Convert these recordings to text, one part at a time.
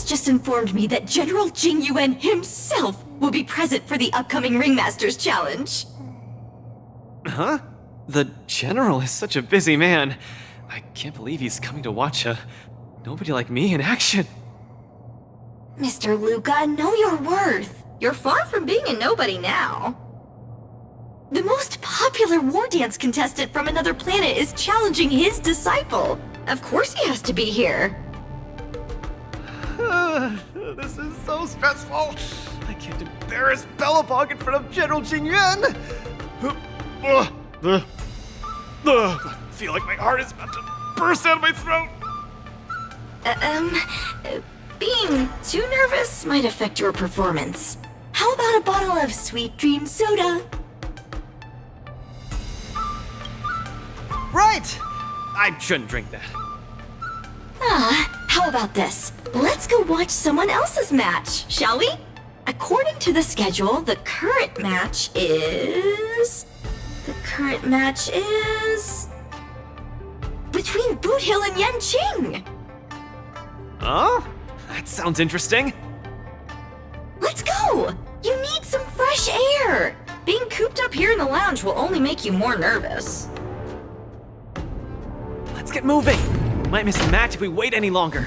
just informed me that General Jing Yuan himself will be present for the upcoming Ringmasters Challenge. Huh? The General is such a busy man. I can't believe he's coming to watch a nobody like me in action. Mr. Luka, know your worth. You're far from being a nobody now. The most popular war dance contestant from another planet is challenging his disciple. Of course he has to be here. This is so stressful. I can't embarrass Belobog in front of General Jing Yuan. I feel like my heart is about to burst out of my throat. Being too nervous might affect your performance. How about a bottle of Sweet Dream soda? Right! I shouldn't drink that. How about this? Let's go watch someone else's match, shall we? According to the schedule, the current match is between Boot Hill and Yanqing. Oh? That sounds interesting. Let's go! You need some fresh air! Being cooped up here in the lounge will only make you more nervous. Let's get moving. Might miss the match if we wait any longer.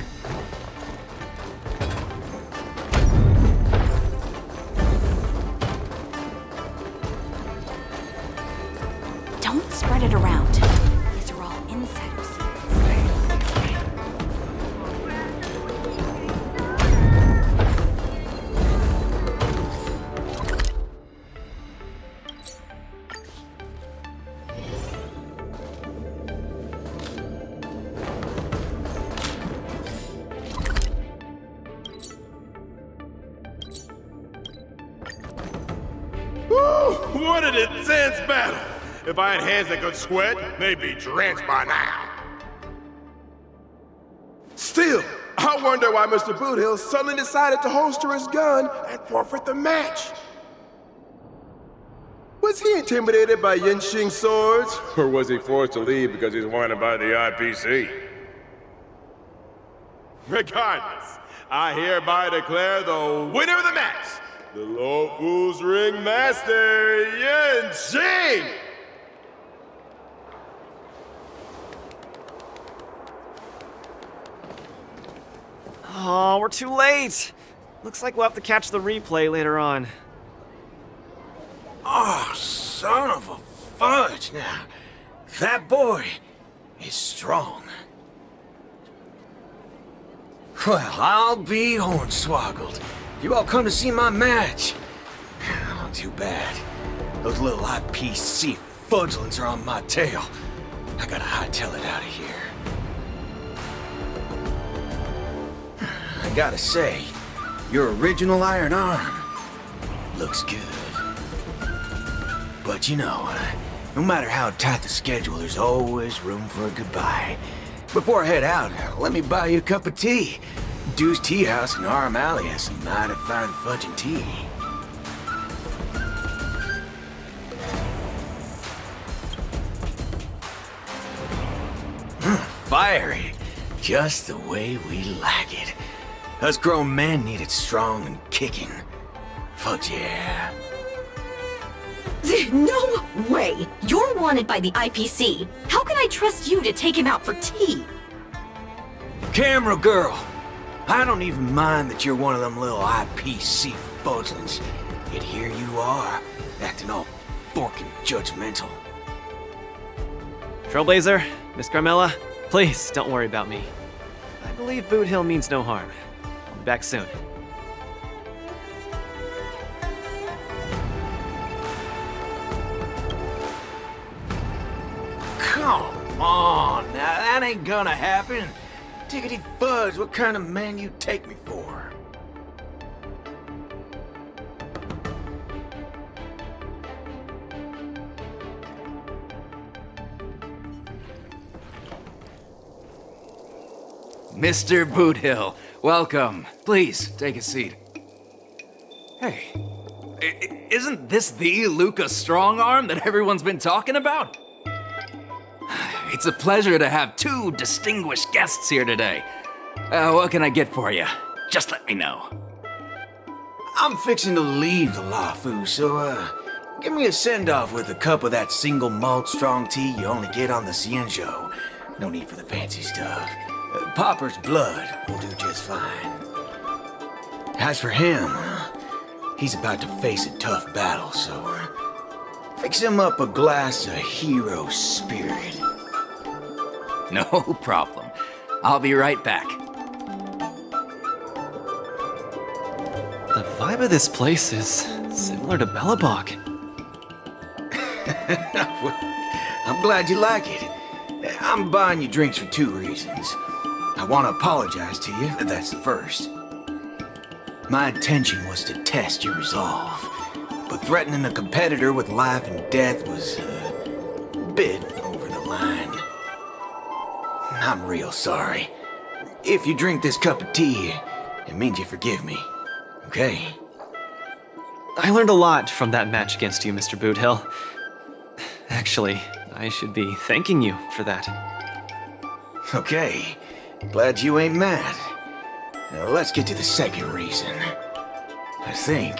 Don't spread it around. These are all insider secrets. Woo! What an intense battle! If I had hands that could sweat, they'd be drenched by now. Still, I wonder why Mr. Boothill suddenly decided to holster his gun and forfeit the match. Was he intimidated by Yanqing's swords? Or was he forced to leave because he's wanted by the IPC? Regardless, I hereby declare the winner of the match, the Lawful's Ringmaster, Yanqing! Oh, we're too late. Looks like we'll have to catch the replay later on. Oh, son of a fudge. Now, that boy is strong. Well, I'll be hornswoggled. You all come to see my match. Oh, too bad. Those little IPC fudgelings are on my tail. I gotta hightail it out of here. I gotta say, your original iron arm looks good. But you know, no matter how tight the schedule, there's always room for a goodbye. Before I head out, let me buy you a cup of tea. Dew's Tea House in Arm Alley has some mighty fine fudging tea. Fiery, just the way we like it. Us grown men need it strong and kicking. Fudge yeah. No way! You're wanted by the IPC. How can I trust you to take him out for tea? Camera girl, I don't even mind that you're one of them little IPC fudglings. Yet here you are, acting all forking judgmental. Trailblazer, Miss Carmella, please don't worry about me. I believe Boot Hill means no harm. I'll be back soon. Come on, now that ain't gonna happen. Tickety fudge, what kind of man you take me for? Mr. Boothill, welcome. Please, take a seat. Hey, isn't this the Luka Strongarm that everyone's been talking about? It's a pleasure to have two distinguished guests here today. What can I get for you? just let me know. I'm fixing to leave the Lafu, so, give me a send-off with a cup of that single malt strong tea you only get on the Cienjo. No need for the fancy stuff. Popper's blood will do just fine. As for him, he's about to face a tough battle, so fix him up a glass of hero spirit. No problem. I'll be right back. The vibe of this place is similar to Belobog. I'm glad you like it. I'm buying you drinks for 2 reasons. I want to apologize to you, that's the first. My intention was to test your resolve, but threatening a competitor with life and death was a bit over the line. I'm real sorry. If you drink this cup of tea, it means you forgive me, okay? I learned a lot from that match against you, Mr. Boothill. Actually, I should be thanking you for that. Okay, glad you ain't mad. Now let's get to the second reason. I think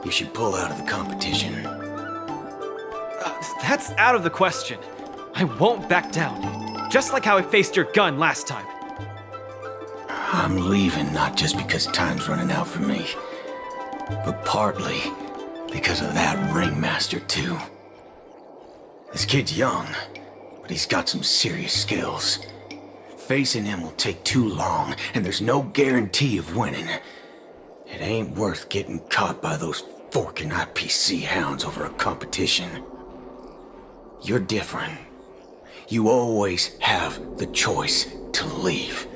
you should pull out of the competition. That's out of the question. I won't back down. Just like how I faced your gun last time. I'm leaving not just because time's running out for me, but partly because of that ringmaster too. This kid's young, but he's got some serious skills. Facing him will take too long, and there's no guarantee of winning. It ain't worth getting caught by those forking IPC hounds over a competition. You're different. You always have the choice to leave.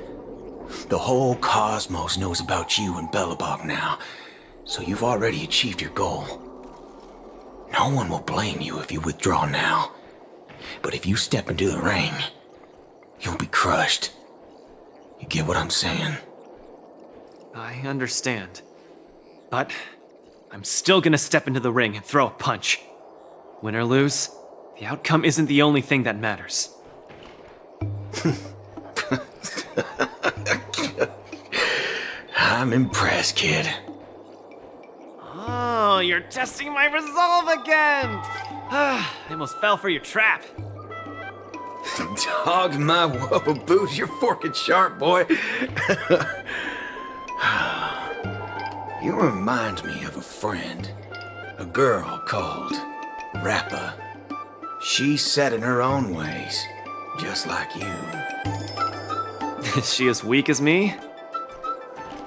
The whole cosmos knows about you and Belobog now, so you've already achieved your goal. No one will blame you if you withdraw now. But if you step into the ring, you'll be crushed. You get what I'm saying? I understand. But I'm still gonna step into the ring and throw a punch. Win or lose, the outcome isn't the only thing that matters. I'm impressed, kid. Oh, you're testing my resolve again! I almost fell for your trap. Dog my whoa boots, you're forking sharp, boy. You remind me of a friend. A girl called Rappa. She's set in her own ways, just like you. Is she as weak as me?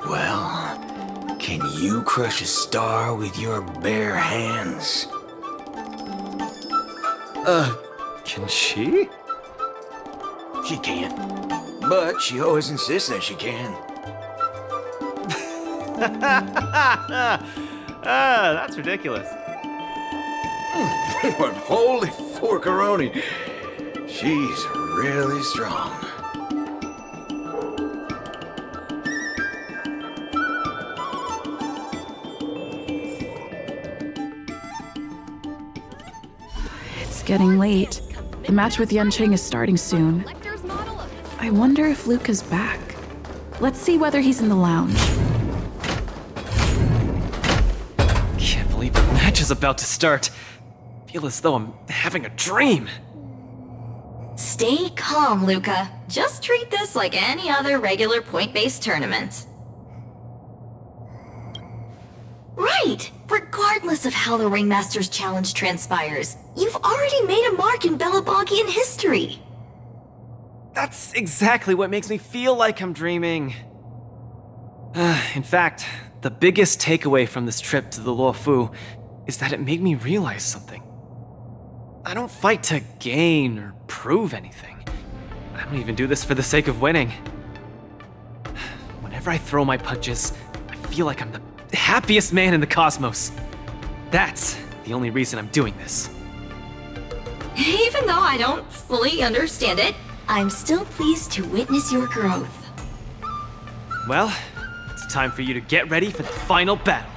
Well, can you crush a star with your bare hands? Can she? She can't, but she always insists that she can. That's ridiculous. But holy forkaroni, she's really strong. It's getting late. The match with Yanqing is starting soon. I wonder if Luka's back. Let's see whether he's in the lounge. Can't believe the match is about to start. Feel as though I'm having a dream. Stay calm, Luka. Just treat this like any other regular point-based tournament. Right! Regardless of how the Ringmaster's Challenge transpires, you've already made a mark in Belobogian history! That's exactly what makes me feel like I'm dreaming. In fact, the biggest takeaway from this trip to the Luofu is that it made me realize something. I don't fight to gain or prove anything. I don't even do this for the sake of winning. Whenever I throw my punches, I feel like I'm the happiest man in the cosmos. That's the only reason I'm doing this. Even though I don't fully understand it, I'm still pleased to witness your growth. Well, it's time for you to get ready for the final battle.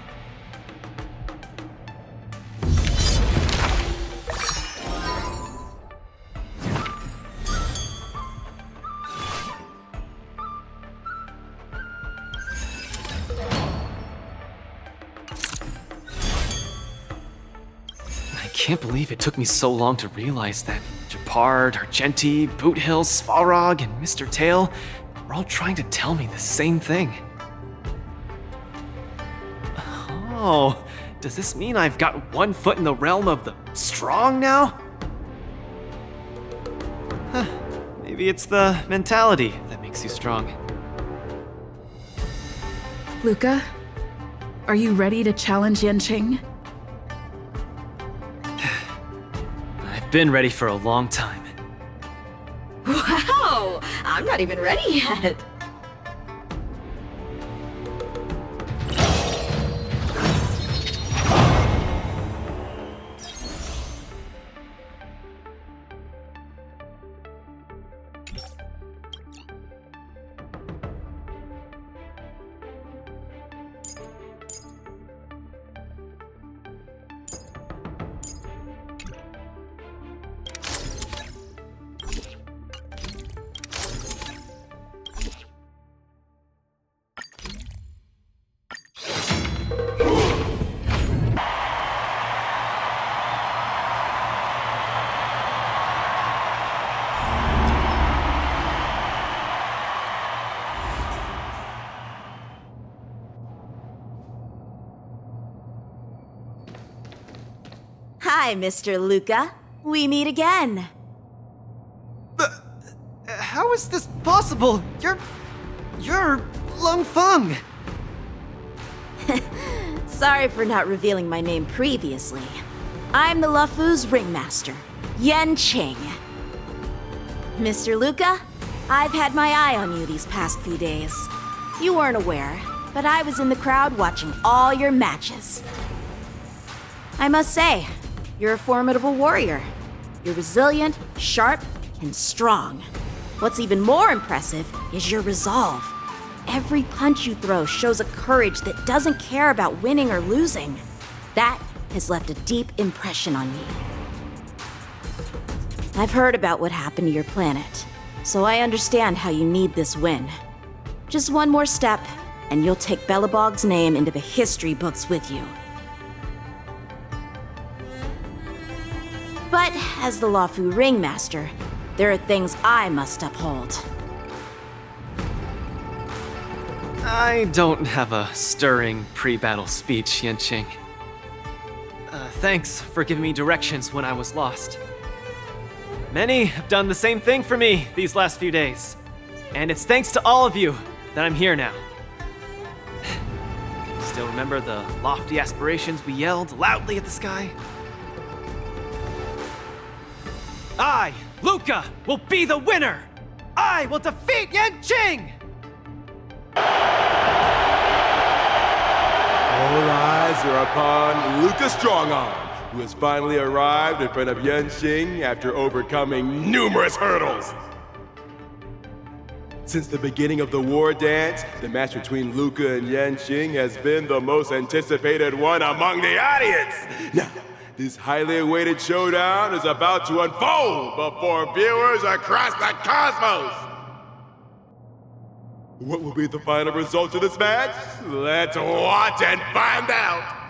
can't believe it took me so long to realize that Gepard, Argenti, Boothill, Svarog, and Mr. Tail were all trying to tell me the same thing. Oh, does this mean I've got one foot in the realm of the strong now? Huh, maybe it's the mentality that makes you strong. Luka, are you ready to challenge Yanqing? I've been ready for a long time. Wow! I'm not even ready yet. Hi, Mr. Luka. We meet again. How is this possible? You're Lung Feng. Sorry for not revealing my name previously. I'm the Luofu's ringmaster, Yanqing. Mr. Luka, I've had my eye on you these past few days. You weren't aware, but I was in the crowd watching all your matches. I must say, you're a formidable warrior. You're resilient, sharp, and strong. What's even more impressive is your resolve. Every punch you throw shows a courage that doesn't care about winning or losing. That has left a deep impression on me. I've heard about what happened to your planet, so I understand how you need this win. Just one more step, and you'll take Belobog's name into the history books with you. But as the Luofu ringmaster, there are things I must uphold. I don't have a stirring pre-battle speech, Yanqing. Thanks for giving me directions when I was lost. Many have done the same thing for me these last few days. And it's thanks to all of you that I'm here now. Still remember the lofty aspirations we yelled loudly at the sky? I, Luka, will be the winner! I will defeat Yanqing! All eyes are upon Luka Strongarm, who has finally arrived in front of Yanqing after overcoming numerous hurdles. Since the beginning of the war dance, the match between Luka and Yanqing has been the most anticipated one among the audience. Now, this highly awaited showdown is about to unfold before viewers across the cosmos. What will be the final result of this match? Let's watch and find out!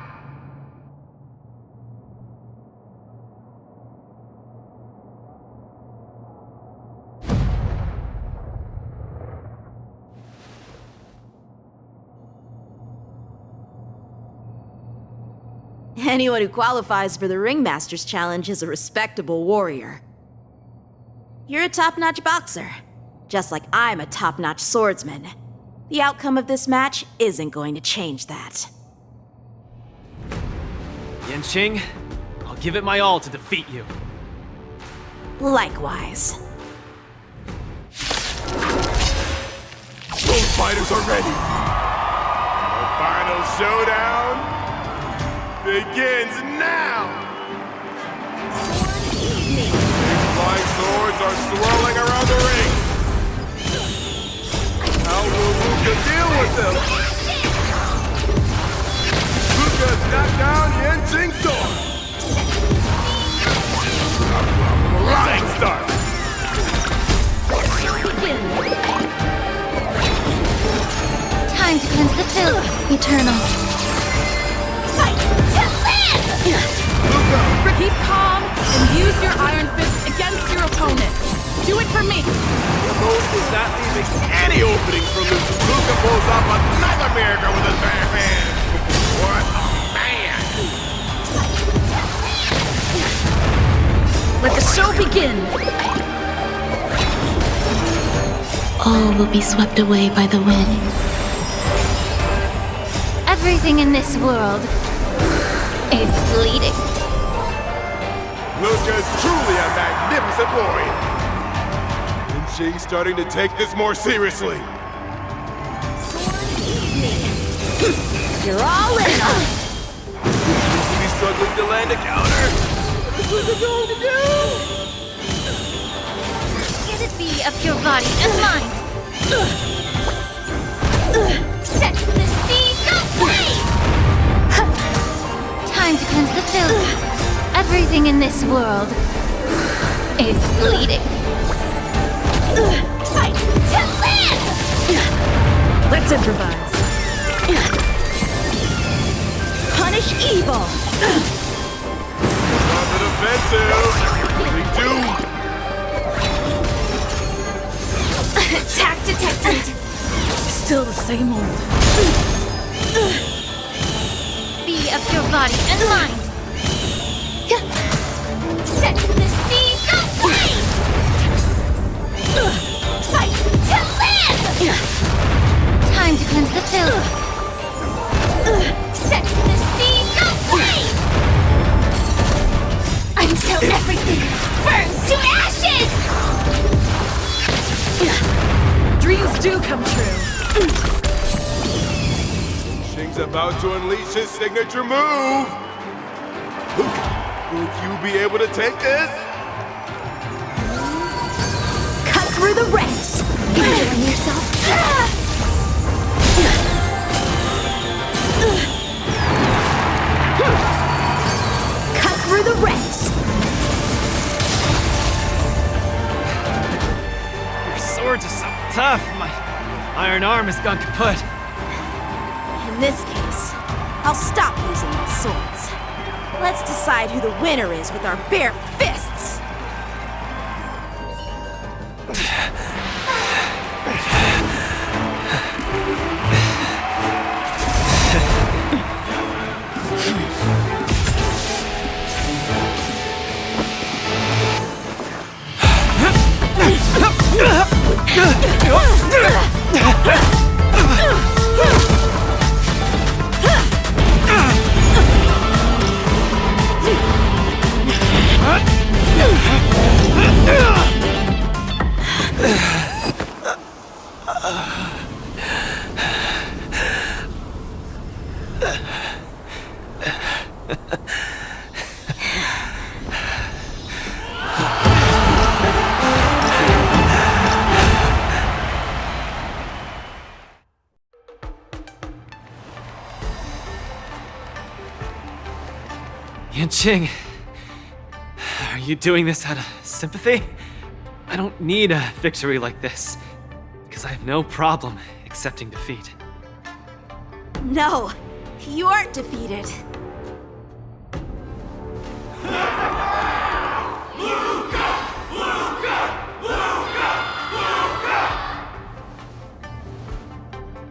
Anyone who qualifies for the Ringmaster's Challenge is a respectable warrior. You're a top-notch boxer, just like I'm a top-notch swordsman. The outcome of this match isn't going to change that. Yanqing, I'll give it my all to defeat you. Likewise. Both fighters are ready. The final showdown begins now! Flying swords are swirling around the ring. How will Luka deal with them? Luka's knocked down Yanqing's sword. Running start. Time to cleanse the filth, Eternal. Fight to live! Keep calm and use your Iron Fist against your opponent. Do it for me. Rose does not leaving any opening for Luka. Luka pulls off another miracle with his bare hands. What a man! Let the show begin. All will be swept away by the wind. Everything in this world is fleeting. Luka's truly a magnificent warrior. Yanqing's starting to take this more seriously. You're all in. Seems to be struggling to land a counter. What's he going to do? Let it be of your body and mind. Set the seas aflame! Time to cleanse the filth. Everything in this world is fleeting. Fight to land! Let's improvise. Punish evil. On the defensive. We do. Attack detected. Still the same old. Be of your body and mind. Set the seas aflame! Fight to land! Time to cleanse the filth. Set the seas aflame! Until everything burns to ashes! Dreams do come true. Yanqing's about to unleash his signature move. Will you be able to take this? Cut through the ranks. Feeling yourself? Cut through the ranks. Your swords are so tough. My iron arm has gone kaput. In this case, I'll stop using my swords. Let's decide who the winner is with our bare fists! Yanqing, are you doing this out of sympathy? I don't need a victory like this, because I have no problem accepting defeat. No, you aren't defeated.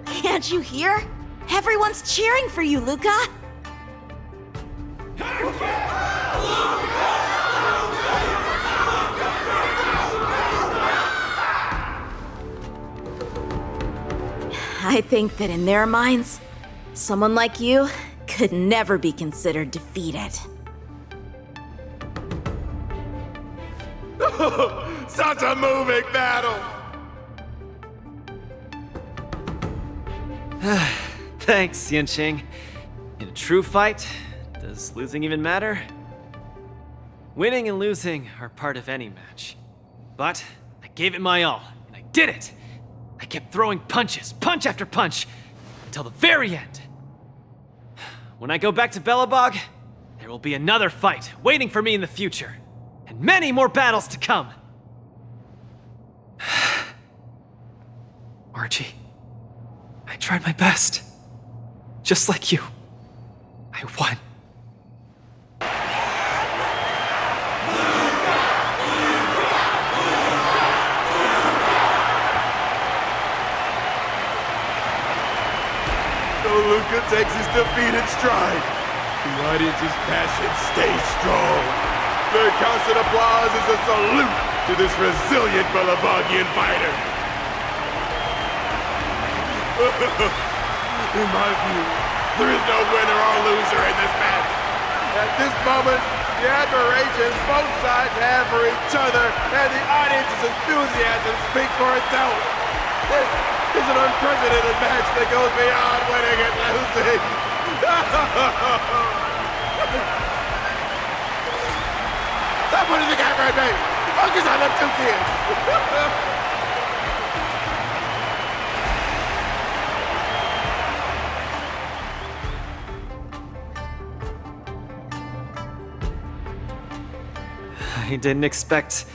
Can't you hear? Everyone's cheering for you, Luka! I think that in their minds, someone like you could never be considered defeated. Such a moving battle! Thanks, Yanqing. In a true fight, does losing even matter? Winning and losing are part of any match. But I gave it my all, and I did it! I kept throwing punches, punch after punch, until the very end. When I go back to Belobog, there will be another fight waiting for me in the future, and many more battles to come. Archie, I tried my best. Just like you. I won. takes his defeat in stride. The audience's passion stays strong. Their constant applause is a salute to this resilient Belobogian fighter. In my view, there is no winner or loser in this match. At this moment, the admirations both sides have for each other and the audience's enthusiasm speaks for itself. This is an unprecedented match that goes beyond winning and losing. Stop putting the camera at me! Focus on them two kids! I didn't expect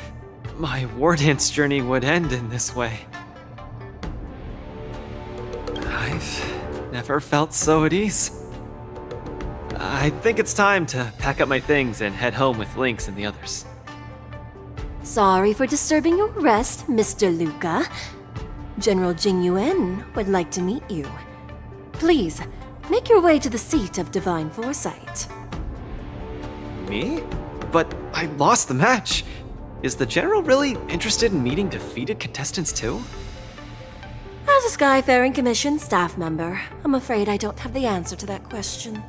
my Wardance journey would end in this way. I've never felt so at ease. I think it's time to pack up my things and head home with Lynx and the others. Sorry for disturbing your rest, Mr. Luka. General Jing Yuan would like to meet you. Please, make your way to the seat of Divine Foresight. Me? But I lost the match. Is the General really interested in meeting defeated contestants too? As a Skyfaring Commission staff member, I'm afraid I don't have the answer to that question.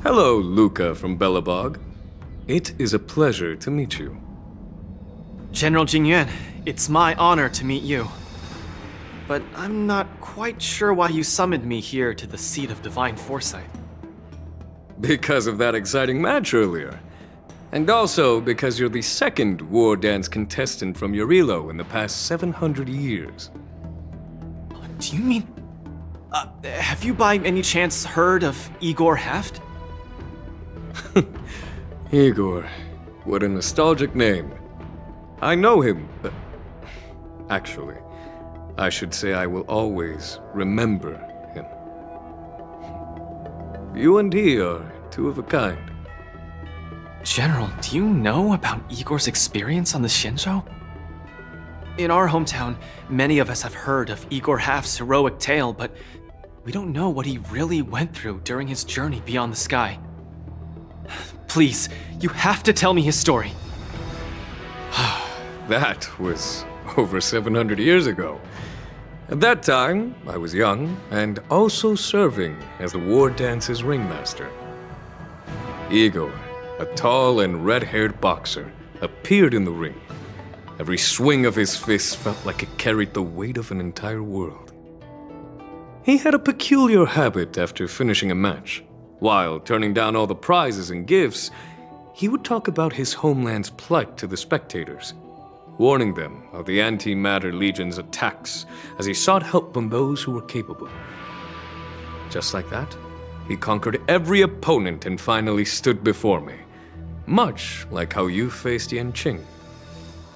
Hello, Luka from Belobog. It is a pleasure to meet you. General Jingyuan, it's my honor to meet you. But I'm not quite sure why you summoned me here to the seat of Divine Foresight. Because of that exciting match earlier. And also because you're the second Wardance contestant from Yorilo in the past 700 years. Do you mean... have you by any chance heard of Igor Haft? Igor, what a nostalgic name. I know him, but... Actually, I should say I will always remember him. You and he are two of a kind. General, do you know about Igor's experience on the Shinjo? In our hometown, many of us have heard of Igor Haft's heroic tale, but we don't know what he really went through during his journey beyond the sky. Please, you have to tell me his story. That was over 700 years ago. At that time, I was young and also serving as the Wardance's ringmaster. Igor, a tall and red-haired boxer, appeared in the ring. Every swing of his fist felt like it carried the weight of an entire world. He had a peculiar habit after finishing a match. While turning down all the prizes and gifts, he would talk about his homeland's plight to the spectators, warning them of the Antimatter Legion's attacks as he sought help from those who were capable. Just like that, he conquered every opponent and finally stood before me, much like how you faced Yanqing.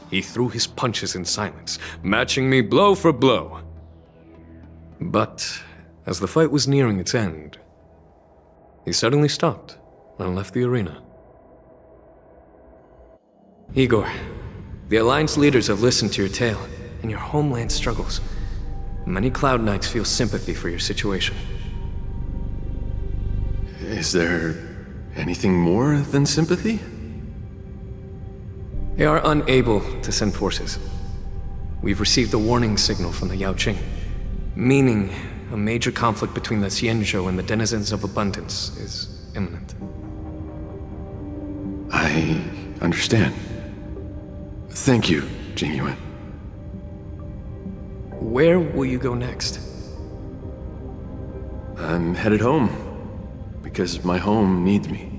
He threw his punches in silence, matching me blow for blow. But as the fight was nearing its end, he suddenly stopped and left the arena. Igor, the Alliance leaders have listened to your tale and your homeland struggles. Many Cloud Knights feel sympathy for your situation. Is there anything more than sympathy? They are unable to send forces. We've received a warning signal from the Yanqing, meaning a major conflict between the Xianzhou and the denizens of abundance is imminent. I understand. Thank you, Jingyuan. Where will you go next? I'm headed home, because my home needs me.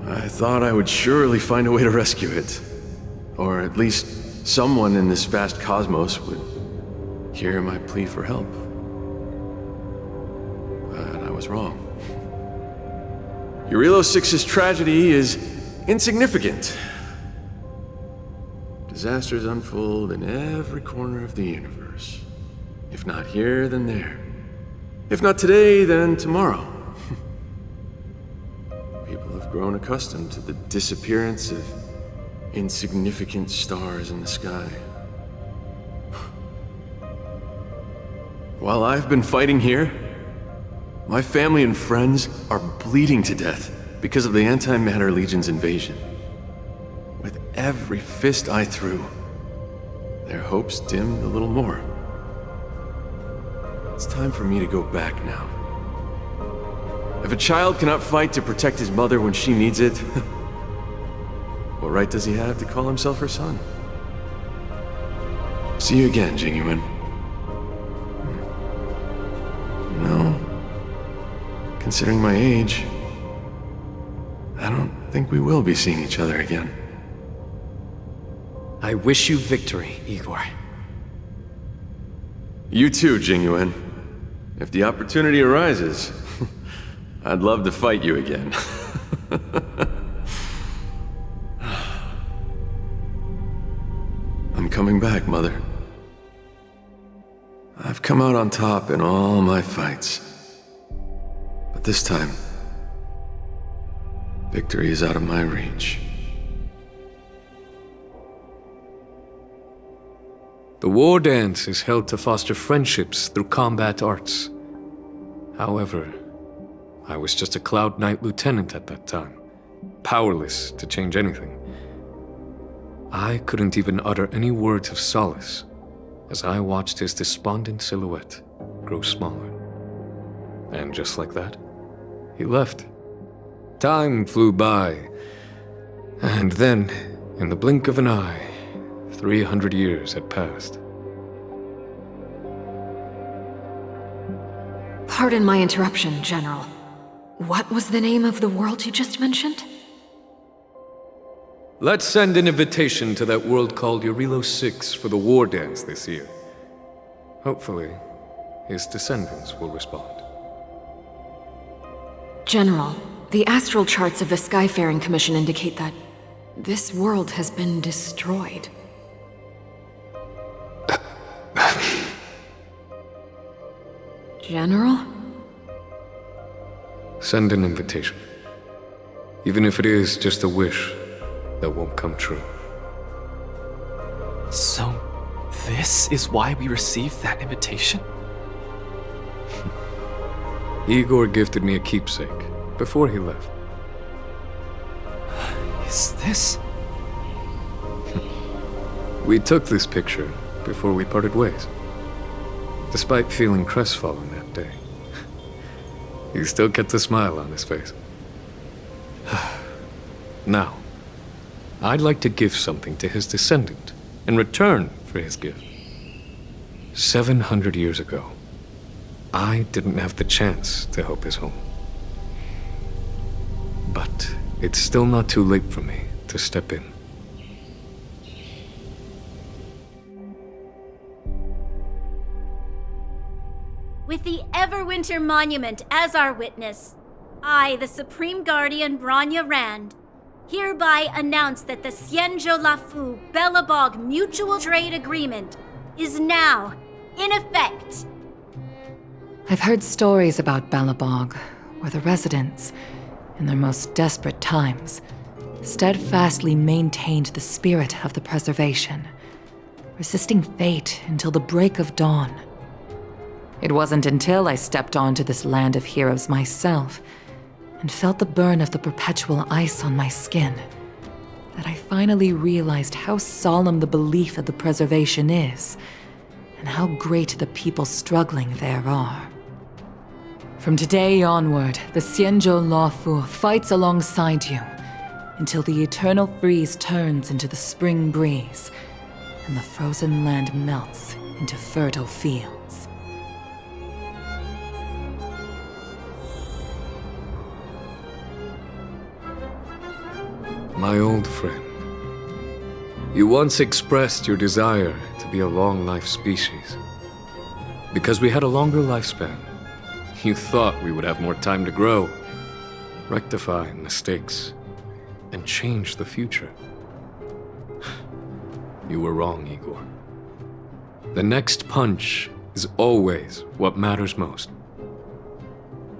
I thought I would surely find a way to rescue it. Or at least someone in this vast cosmos would hear my plea for help. But I was wrong. Yorilo 6's tragedy is insignificant. Disasters unfold in every corner of the universe. If not here, then there. If not today, then tomorrow. People of grown accustomed to the disappearance of insignificant stars in the sky. While I've been fighting here, my family and friends are bleeding to death because of the Antimatter Legion's invasion. With every fist I threw, their hopes dimmed a little more. It's time for me to go back now. If a child cannot fight to protect his mother when she needs it, what right does he have to call himself her son? See you again, Jing-Yuan. No. Considering my age, I don't think we will be seeing each other again. I wish you victory, Igor. You too, Jing-Yuan. If the opportunity arises, I'd love to fight you again. I'm coming back, Mother. I've come out on top in all my fights. But this time, victory is out of my reach. The war dance is held to foster friendships through combat arts. However, I was just a Cloud Knight lieutenant at that time, powerless to change anything. I couldn't even utter any words of solace as I watched his despondent silhouette grow smaller. And just like that, he left. Time flew by, and then, in the blink of an eye, 300 years had passed. Pardon my interruption, General. What was the name of the world you just mentioned? Let's send an invitation to that world called Eurilo 6 for the war dance this year. Hopefully, his descendants will respond. General, the astral charts of the Skyfaring Commission indicate that this world has been destroyed. General? Send an invitation. Even if it is just a wish that won't come true. So, this is why we received that invitation? Igor gifted me a keepsake before he left. Is this? We took this picture before we parted ways. Despite feeling crestfallen that day, he still kept a smile on his face. Now, I'd like to give something to his descendant in return for his gift. 700 years ago, I didn't have the chance to help his home. But it's still not too late for me to step in. With the Everwinter Monument as our witness, I, the Supreme Guardian Branya Rand, hereby announce that the Xianzhou Lafu Belobog Mutual Trade Agreement is now in effect. I've heard stories about Belobog, where the residents, in their most desperate times, steadfastly maintained the spirit of the preservation, resisting fate until the break of dawn. It wasn't until I stepped onto this land of heroes myself and felt the burn of the perpetual ice on my skin that I finally realized how solemn the belief of the preservation is and how great the people struggling there are. From today onward, the Xianzhou Lafu fights alongside you until the eternal freeze turns into the spring breeze and the frozen land melts into fertile fields. My old friend, you once expressed your desire to be a long-life species. Because we had a longer lifespan, you thought we would have more time to grow, rectify mistakes, and change the future. You were wrong, Igor. The next punch is always what matters most.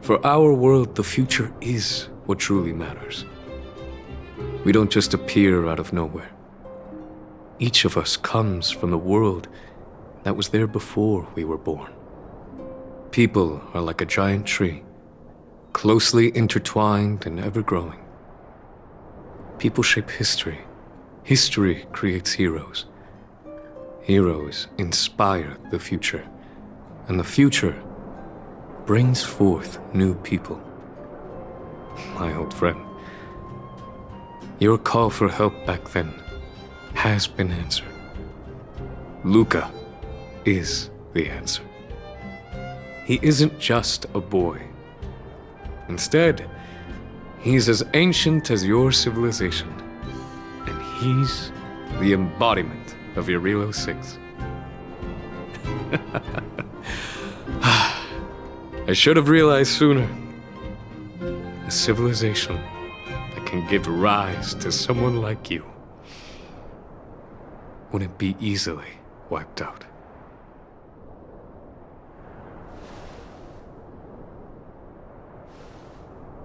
For our world, the future is what truly matters. We don't just appear out of nowhere. Each of us comes from the world that was there before we were born. People are like a giant tree, closely intertwined and ever-growing. People shape history. History creates heroes. Heroes inspire the future, and the future brings forth new people. My old friend, your call for help back then has been answered. Luka is the answer. He isn't just a boy. Instead, he's as ancient as your civilization, and he's the embodiment of your Relo 6. I should have realized sooner. A civilization that can give rise to someone like you wouldn't be easily wiped out.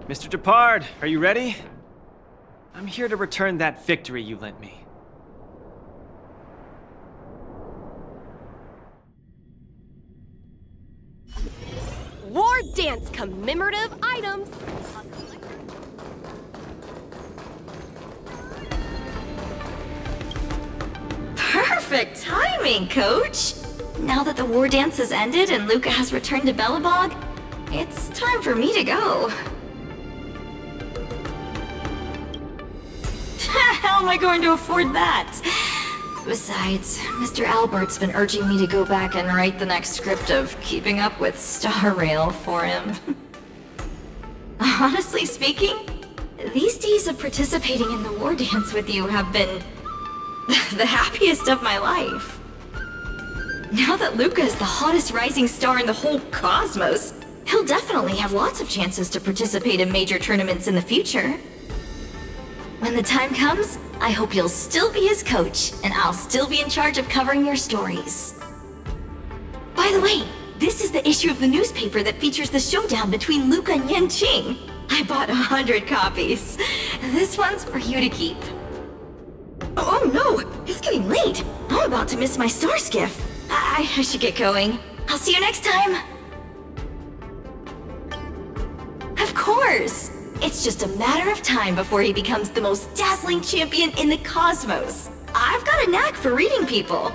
Mr. Depard, are you ready? I'm here to return that victory you lent me. War Dance commemorative items. Perfect timing, Coach! Now that the war dance has ended and Luka has returned to Belobog, it's time for me to go. How am I going to afford that? Besides, Mr. Albert's been urging me to go back and write the next script of Keeping Up with Star Rail for him. Honestly speaking, these days of participating in the war dance with you have been the happiest of my life. Now that Luka is the hottest rising star in the whole cosmos, he'll definitely have lots of chances to participate in major tournaments in the future. When the time comes, I hope you'll still be his coach, and I'll still be in charge of covering your stories. By the way, this is the issue of the newspaper that features the showdown between Luka and Yanqing. I bought 100 copies. This one's for you to keep. Oh no, it's getting late. I'm about to miss my star skiff. I should get going. I'll see you next time. Of course. It's just a matter of time before he becomes the most dazzling champion in the cosmos. I've got a knack for reading people.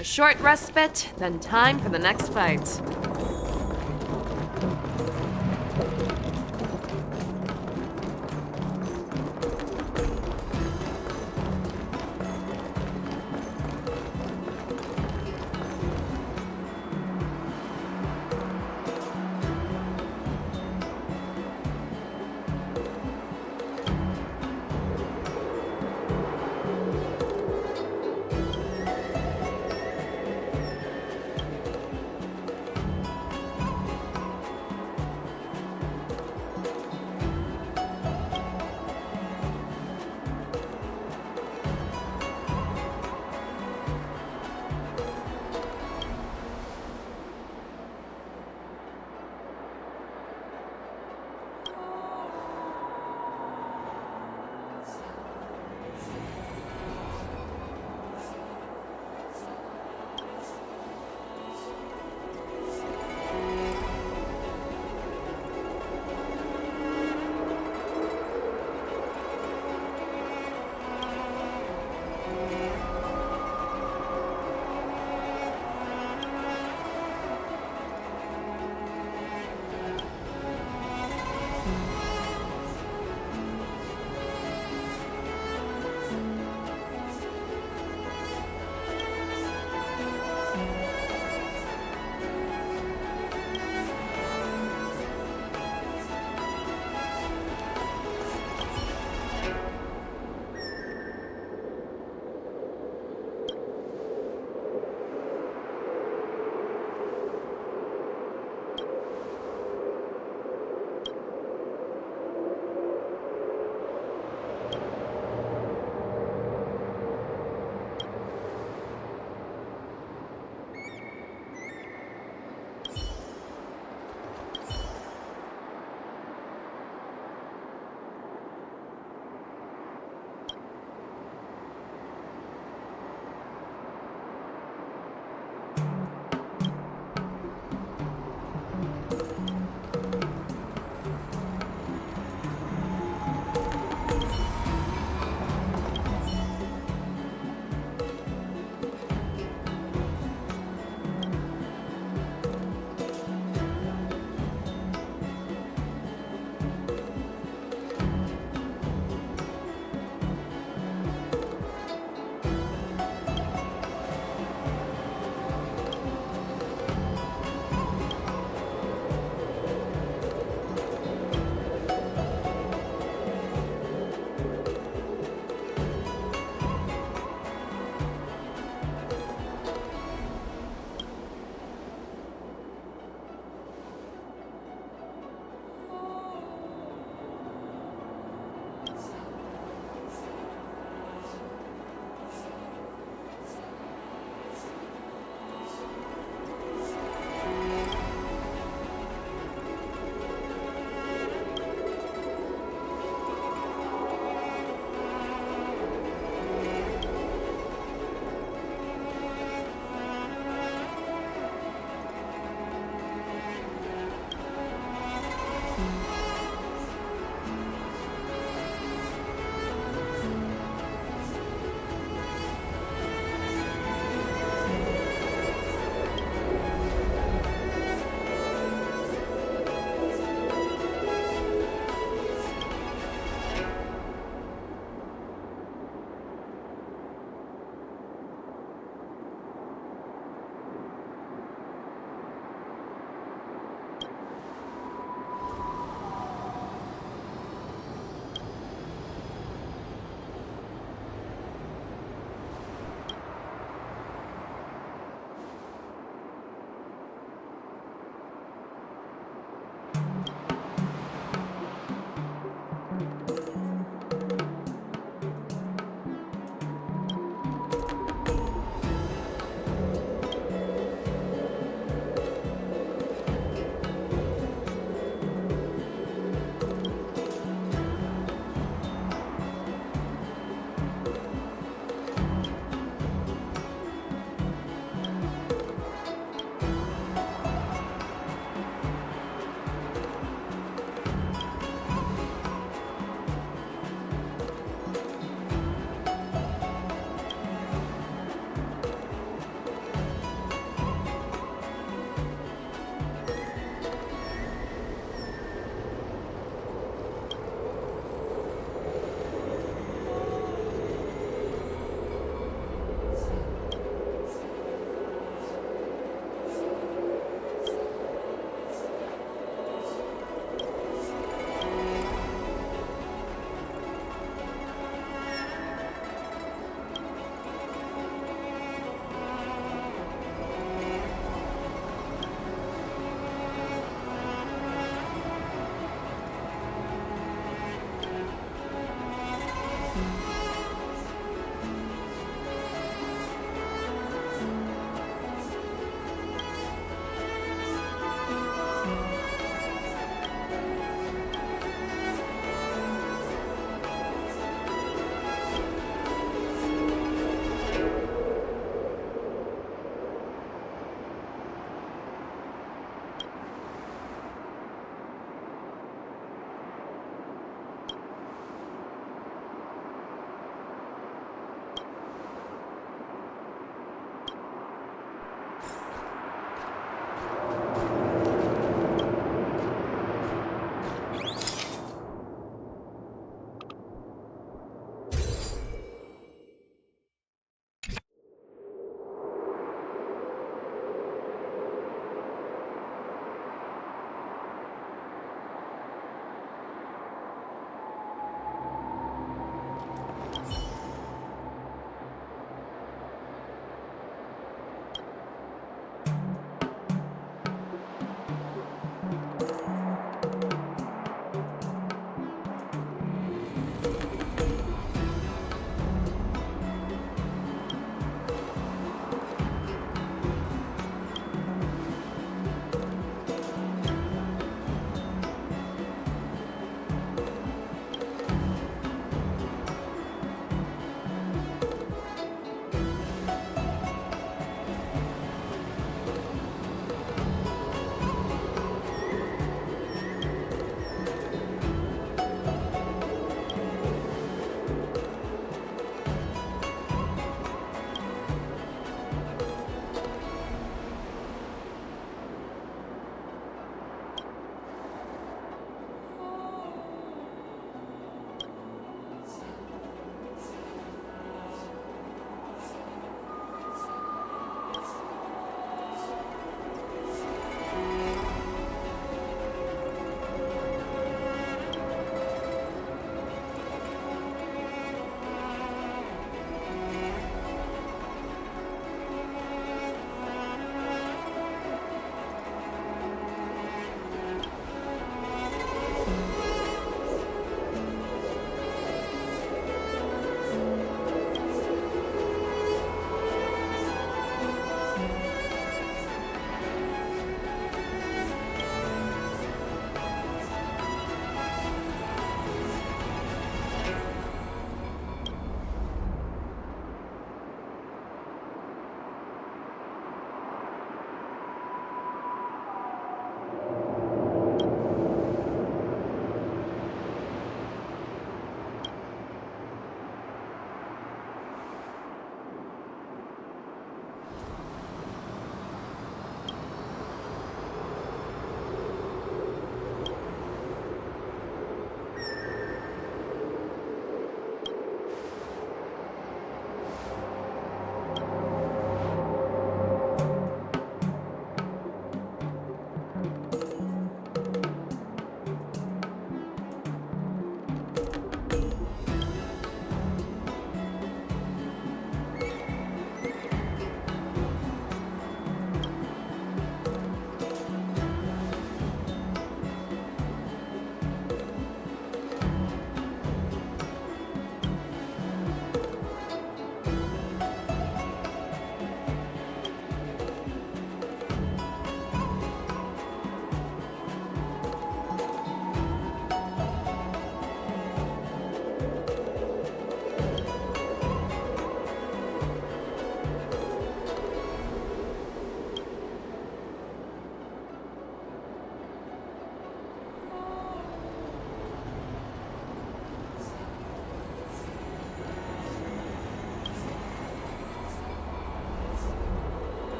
A short respite, then time for the next fight.